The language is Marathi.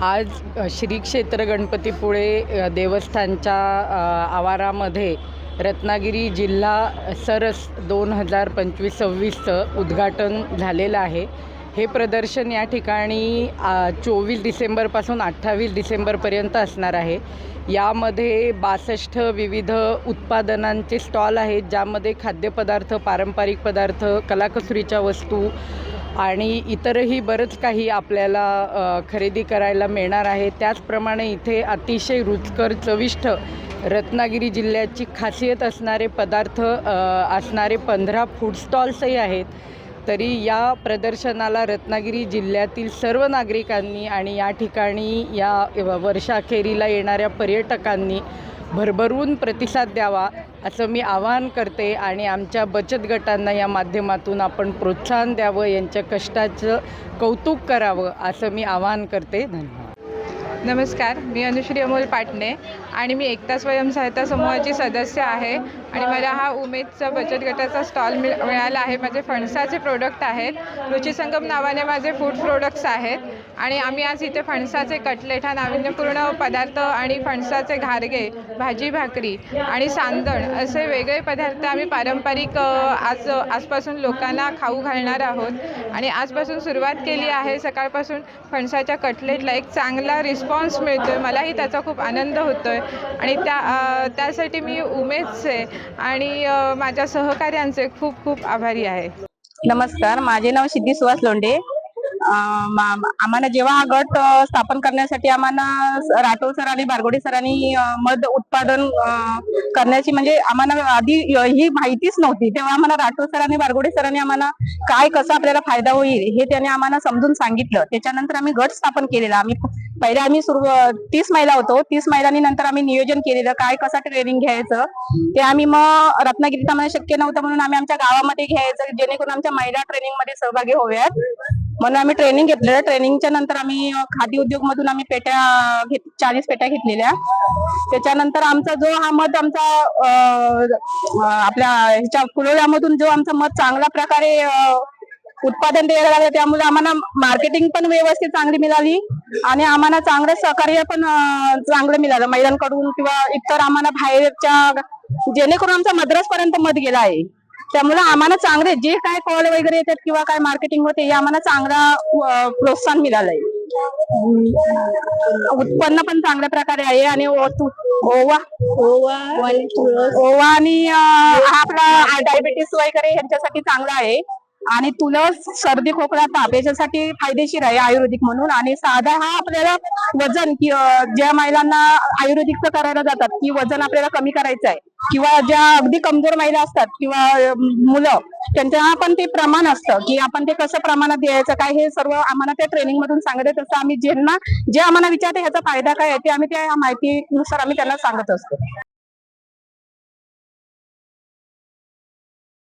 आज श्री क्षेत्र गणपतीपुळे देवस्थानच्या आवारामध्ये रत्नागिरी जिल्हा सरस 2025-26चं उद्घाटन झालेलं आहे। हे प्रदर्शन या ठिकाणी 24 डिसेंबरपासून 28 डिसेंबरपर्यंत असणार आहे। यामध्ये 62 विविध उत्पादनांचे स्टॉल आहेत, ज्यामध्ये खाद्यपदार्थ, पारंपरिक पदार्थ, कलाकुसरीच्या वस्तू आणि इतरही बरंच काही आपल्याला खरेदी करायला मिळणार आहे। त्याचप्रमाणे इथे अतिशय रुचकर, चविष्ट रत्नागिरी जिल्ह्याची खासियत असणारे पदार्थ असणारे 15 फूड स्टॉल्सही आहेत। तरी या प्रदर्शनाला रत्नागिरी जिल्ह्यातील सर्व नागरिकांनी आणि या ठिकाणी या वर्षाखेरीला येणाऱ्या पर्यटकांनी भरभरून प्रतिसाद द्यावा असं मी आवाहन करते आणि आमच्या बचत गटांना या माध्यमातून आपण प्रोत्साहन द्यावं, यांच्या कष्टाचं कौतुक करावं असं मी आवाहन करते। धन्यवाद। नमस्कार, मी अनुश्री अमोल पाटणे आणि मी एकता स्वयंसहायता समूहाची सदस्य आहे आणि मला हा उमेदचा बचत गटाचा स्टॉल मिळाला आहे। माझे फणसाचे प्रोडक्ट आहेत, रुचिसंगम नावाने माझे फूड प्रोडक्ट्स आहेत आणि आम्ही आज इथे फणसाचे कटलेट हा नाविन्यपूर्ण पदार्थ आणि फणसाचे घारगे, भाजी भाकरी आणि सांदण असे वेगळे पदार्थ आम्ही पारंपरिक आजपासून लोकांना खाऊ घालणार आहोत आणि आजपासून सुरुवात केली आहे। सकाळपासून फणसाच्या कटलेटला एक चांगला रिस्पॉन्स मिळतो आहे, मलाही त्याचा खूप आनंद होतो आहे आणि त्यासाठी मी उमेदचे आणि माझ्या सहकाऱ्यांचे खूप खूप आभारी आहे। नमस्कार, माझे नाव सिद्धी सुहास लोंढे। आम्हाला जेव्हा हा गट स्थापन करण्यासाठी आम्हाला राठोड सर आणि बारगोडे सरांनी मध उत्पादन करण्याची म्हणजे आम्हाला आधी ही माहितीच नव्हती, तेव्हा आम्हाला राठोड सर आणि बारगोडे सरांनी आम्हाला काय कसं आपल्याला फायदा होईल हे त्यांनी आम्हाला समजून सांगितलं। त्याच्यानंतर आम्ही गट स्थापन केलेला। पहिले आम्ही 30 महिला होतो। 30 महिलांनी नंतर आम्ही नियोजन केलेलं काय कसं ट्रेनिंग घ्यायचं ते आम्ही मग रत्नागिरीत आम्हाला शक्य नव्हतं म्हणून आम्ही आमच्या गावामध्ये घ्यायचं, जेणेकरून आमच्या महिला ट्रेनिंग मध्ये सहभागी होऊयात म्हणून आम्ही ट्रेनिंग घेतलेलं। ट्रेनिंगच्या नंतर आम्ही खादी उद्योग मधून आम्ही 40 पेट्या घेतलेल्या। त्याच्यानंतर आमचा जो हा मध आमचा आपल्या ह्याच्या कुलोळ्यामधून जो आमचा मध चांगल्या प्रकारे उत्पादन द्यायला लागलं, त्यामुळे आम्हाला मार्केटिंग पण व्यवस्थित चांगली मिळाली आणि आम्हाला चांगलं सहकार्य पण चांगलं मिळालं महिलांकडून किंवा इतर आम्हाला बाहेरच्या, जेणेकरून आमचा मद्रास पर्यंत मध गेला आहे। त्यामुळे आम्हाला चांगले जे काय कॉल वगैरे येतात किंवा काय मार्केटिंग होते हे आम्हाला चांगला प्रोत्साहन मिळालंय। उत्पन्न पण चांगल्या प्रकारे आहे आणि ओवा आणि आपला डायबिटीस वगैरे यांच्यासाठी चांगला आहे आणि तुळस, सर्दी, खोकला, ताप याच्यासाठी फायदेशीर आहे आयुर्वेदिक म्हणून। आणि साधा हा आपल्याला वजन ज्या महिलांना आयुर्वेदिकचं करायला जातात की वजन आपल्याला कमी करायचं आहे किंवा ज्या अगदी कमजोर महिला असतात किंवा मुलं, त्यांच्या पण ते प्रमाण असतं की आपण ते कसं प्रमाणात द्यायचं काय हे सर्व आम्हाला त्या ट्रेनिंग मधून सांगत आहे। तसं आम्ही ज्यांना जे आम्हाला विचारते ह्याचा फायदा काय आहे ते आम्ही त्या माहितीनुसार आम्ही त्यांना सांगत असतो।